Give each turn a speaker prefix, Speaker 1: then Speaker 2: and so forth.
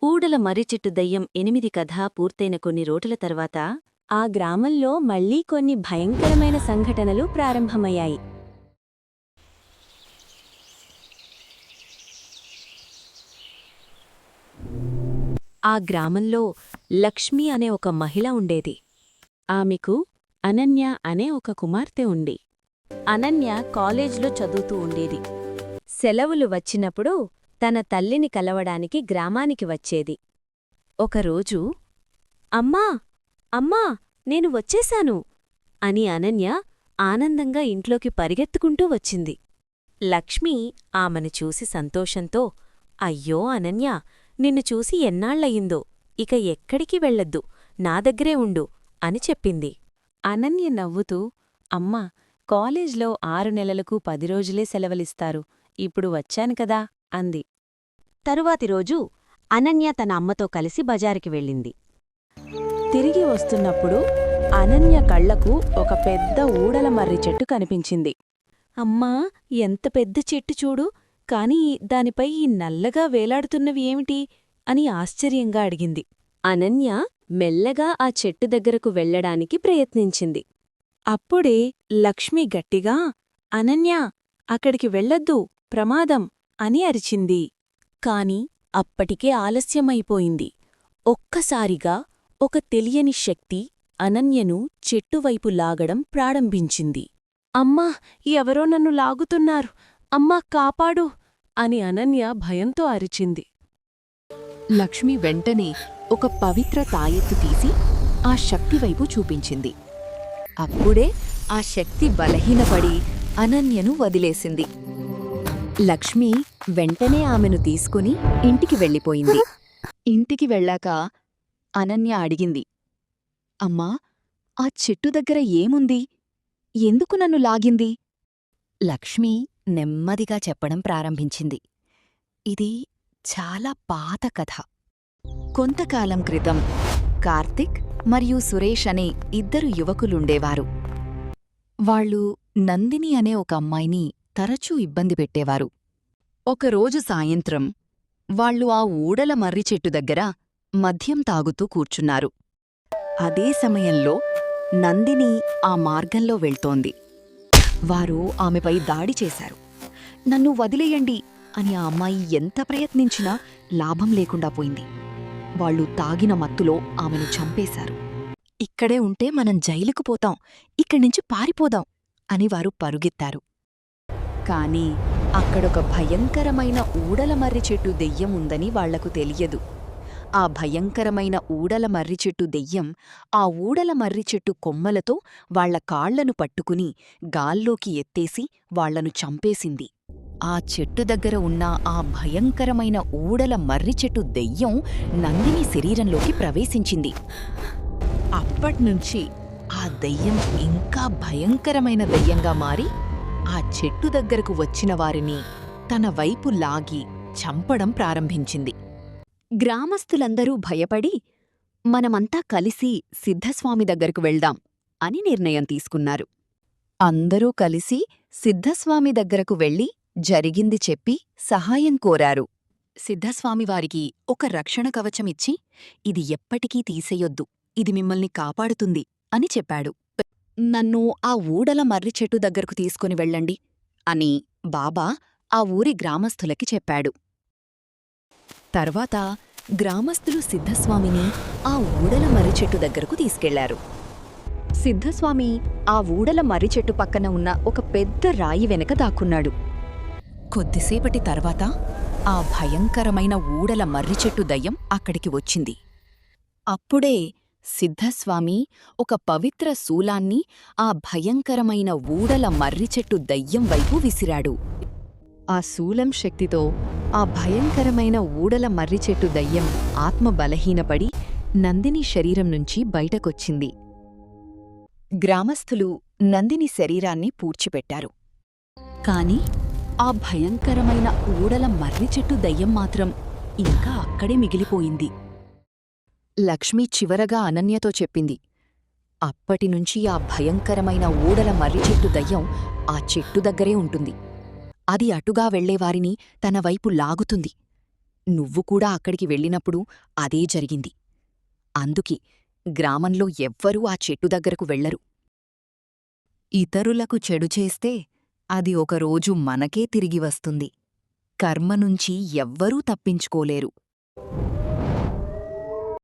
Speaker 1: ఊడల మర్రిచెట్టు దయ్యం 8 కథ పూర్తయిన కొన్ని రోజుల తర్వాత
Speaker 2: ఆ గ్రామంలో మళ్లీ కొన్ని భయంకరమైన సంఘటనలు ప్రారంభమయ్యాయి.
Speaker 1: ఆ గ్రామంలో లక్ష్మి అనే ఒక మహిళ ఉండేది. ఆమెకు అనన్య అనే ఒక కుమార్తె ఉంది. అనన్య కాలేజ్లో చదువుతూ ఉండేది.
Speaker 2: సెలవులు వచ్చినప్పుడు తన తల్లిని కలవడానికి గ్రామానికి వచ్చేది.
Speaker 1: ఒకరోజు
Speaker 2: అమ్మా అమ్మా నేను వచ్చేశాను
Speaker 1: అని అనన్య ఆనందంగా ఇంట్లోకి పరిగెత్తుకుంటూ వచ్చింది. లక్ష్మి ఆమెను చూసి సంతోషంతో, అయ్యో అనన్య, నిన్ను చూసి ఎన్నాళ్లయిందో, ఇక ఎక్కడికి వెళ్ళొద్దు, నా దగ్గరే ఉండు అని చెప్పింది.
Speaker 2: అనన్య నవ్వుతూ, అమ్మా, కాలేజ్లో 6 నెలలకు 10 రోజులే సెలవులిస్తారు, ఇప్పుడు వచ్చాను కదా అంది.
Speaker 1: తరువాతి రోజు అనన్య తన అమ్మతో కలిసి బజారుకి వెళ్ళింది.
Speaker 2: తిరిగి వస్తున్నప్పుడు అనన్య కళ్లకు ఒక పెద్ద ఊడల మర్రి చెట్టు కనిపించింది. అమ్మా, ఎంత పెద్ద చెట్టు చూడు, కాని దానిపై ఈ నల్లగా వేలాడుతున్నవి ఏమిటి అని ఆశ్చర్యంగా అడిగింది.
Speaker 1: అనన్య మెల్లగా ఆ చెట్టు దగ్గరకు వెళ్లడానికి ప్రయత్నించింది.
Speaker 2: అప్పుడే లక్ష్మి గట్టిగా, అనన్యా, అక్కడికి వెళ్ళొద్దు, ప్రమాదం అని అరిచింది. కాని అప్పటికే ఆలస్యమైపోయింది. ఒక్కసారిగా ఒక తెలియని శక్తి అనన్యను చెట్టువైపు లాగడం ప్రారంభించింది. అమ్మా, ఎవరో నన్ను లాగుతున్నారు, అమ్మా కాపాడు అని అనన్య భయంతో అరిచింది.
Speaker 3: లక్ష్మి వెంటనే ఒక పవిత్ర తాయెత్తు తీసి ఆ శక్తివైపు చూపించింది. అప్పుడే ఆ శక్తి బలహీనపడి అనన్యను వదిలేసింది. లక్ష్మి వెంటనే ఆమెను తీసుకుని ఇంటికి వెళ్ళిపోయింది. ఇంటికి వెళ్ళాక అనన్య అడిగింది, అమ్మా, ఆ చెట్టు దగ్గర ఏముంది? ఎందుకు నన్ను లాగింది? లక్ష్మి నెమ్మదిగా చెప్పడం ప్రారంభించింది. ఇది చాలా పాత కథ. కొంతకాలం క్రితం కార్తిక్ మరియు సురేష్ అనే 2 యువకులుండేవారు. వాళ్ళు నందిని అనే ఒక అమ్మాయిని తరచూ ఇబ్బంది పెట్టేవారు. ఒకరోజు సాయంత్రం వాళ్ళు ఆ ఊడల మర్రి చెట్టు దగ్గర మద్యం తాగుతూ కూర్చున్నారు. అదే సమయంలో నందిని ఆ మార్గంలో వెళ్తోంది. వారు ఆమెపై దాడి చేశారు. నన్ను వదిలేయండి అని ఆ అమ్మాయి ఎంత ప్రయత్నించినా లాభం లేకుండా పోయింది. వాళ్ళు తాగిన మత్తులో ఆమెను చంపేశారు. ఇక్కడే ఉంటే మనం జైలుకు పోతాం, ఇక్కడ్నించి పారిపోదాం అని వారు పరుగెత్తారు. కాని అక్కడొక భయంకరమైన ఊడల మర్రి చెట్టు దెయ్యం ఉందని వాళ్లకు తెలియదు. ఆ భయంకరమైన ఊడల మర్రి చెట్టు దెయ్యం ఆ ఊడల మర్రి చెట్టు కొమ్మలతో వాళ్ల కాళ్లను పట్టుకుని గాల్లోకి ఎత్తేసి వాళ్లను చంపేసింది. ఆ చెట్టు దగ్గర ఉన్న ఆ భయంకరమైన ఊడల మర్రి చెట్టు దెయ్యం నందిని శరీరంలోకి ప్రవేశించింది. అప్పట్నుంచి ఆ దెయ్యం ఇంకా భయంకరమైన దెయ్యంగా మారి ఆ చెట్టు దగ్గరకు వచ్చిన వారిని తన వైపు లాగి చంపడం ప్రారంభించింది. గ్రామస్తులందరూ భయపడి, మనమంతా కలిసి సిద్ధస్వామి దగ్గరకు వెళ్దాం అని నిర్ణయం తీసుకున్నారు. అందరూ కలిసి సిద్ధస్వామి దగ్గరకు వెళ్లి జరిగింది చెప్పి సహాయం కోరారు. సిద్ధస్వామివారికి ఒక రక్షణ కవచమిచ్చి, ఇది ఎప్పటికీ తీసేయొద్దు, ఇది మిమ్మల్ని కాపాడుతుంది అని చెప్పాడు. నన్ను ఆ ఊడల మర్రి చెట్టు దగ్గరకు తీసుకుని వెళ్ళండి అని బాబా ఆ ఊరి గ్రామస్థులకి చెప్పాడు. తర్వాత గ్రామస్థులు సిద్ధస్వామిని ఆ ఊడల మర్రి చెట్టు దగ్గరకు తీసుకెళ్లారు. సిద్ధస్వామి ఆ ఊడల మర్రి చెట్టు పక్కన ఉన్న ఒక పెద్ద రాయి వెనక దాక్కున్నాడు. కొద్దిసేపటి తర్వాత ఆ భయంకరమైన ఊడల మర్రి చెట్టు దయ్యం అక్కడికి వచ్చింది. అప్పుడే సిద్ధస్వామి ఒక పవిత్ర శూలాన్ని ఆ భయంకరమైన ఊడల మర్రి చెట్టు దయ్యం వైపు విసిరాడు. ఆ శూలం శక్తితో ఆ భయంకరమైన ఊడల మర్రి చెట్టు దయ్యం ఆత్మ బలహీనపడి నందిని శరీరం నుంచి బయటకొచ్చింది. గ్రామస్థులు నందిని శరీరాన్ని పూడ్చిపెట్టారు. కాని ఆ భయంకరమైన ఊడల మర్రి చెట్టు దయ్యం మాత్రం ఇంకా అక్కడే మిగిలిపోయింది. లక్ష్మి చివరగా అనన్యతో చెప్పింది, అప్పటినుంచి ఆ భయంకరమైన ఊడల మర్రి చెట్టు దయ్యం ఆ చెట్టు దగ్గరే ఉంటుంది. అది అటుగా వెళ్లేవారిని తన వైపు లాగుతుంది. నువ్వు కూడా అక్కడికి వెళ్ళినప్పుడు అదే జరిగింది. అందుకే గ్రామంలో ఎవ్వరూ ఆ చెట్టు దగ్గరకు వెళ్లరు.
Speaker 4: ఇతరులకు చెడు చేస్తే అది ఒకరోజు మనకే తిరిగి వస్తుంది. కర్మ నుంచి ఎవ్వరూ తప్పించుకోలేరు.